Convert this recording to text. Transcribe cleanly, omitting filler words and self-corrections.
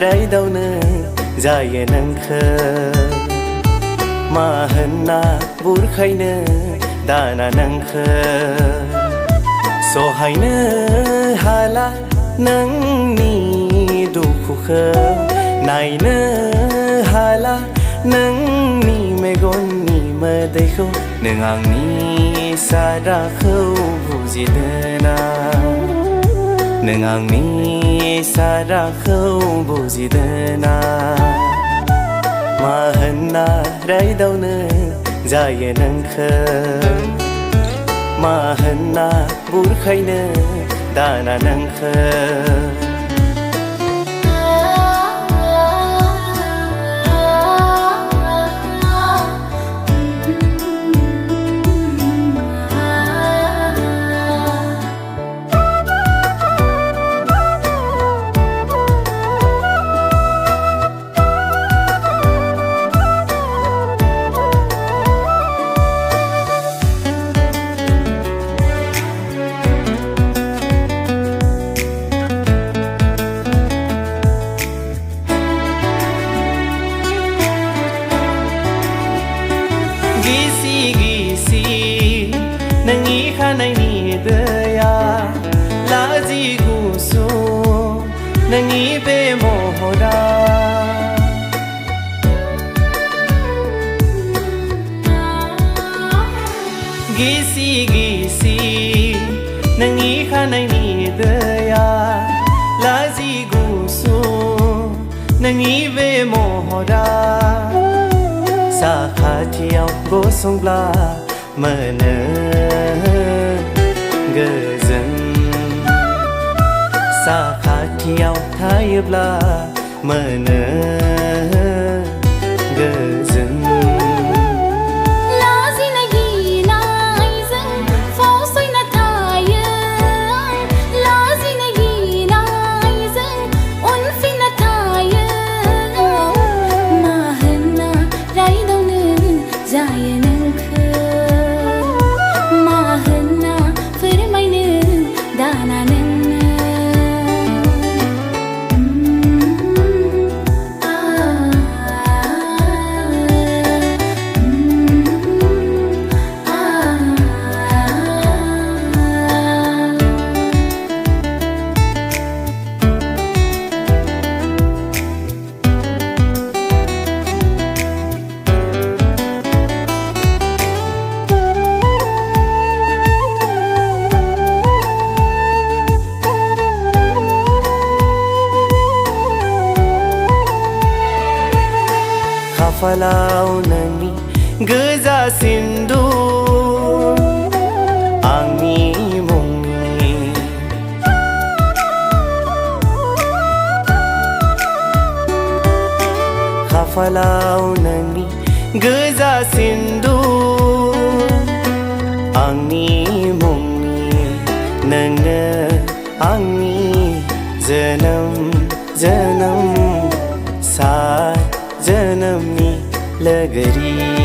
रायदावनो जायो नोंखो मा होनना बुरखायनो दाना नोंखो सहायनो हाला नोंनि दुखुखौ नायनो हाला नोंनि मेगननि मोदैखौ नों आंनि सादाखौ बुजिदोना नों आंनि सादाखौ बुजिदोना मा होनना रायदावनो जायो नोंखो मा होनना बुरखायनो दाना नोंखो गिसि गिसि नोंनि खानायनि दैया लाजि गुसु नोंनि बे महरा गिसि गिसि नोंनि खानायनि दैया लाजि गुसु नोंनि बे महरा साखाथियाव गसंब्ला मोनो गोजोन साखाथियाव थायोब्ला मोनो गोजोन खाफालाव नोंनि गोजा सिन्दुर आंनि मुंनि खाफालाव नोंनि गोजा सिन्दुर आंनि मुंनि नोंनो आंनि जोनोम जोनोम सात जोनोमनि लोगोरि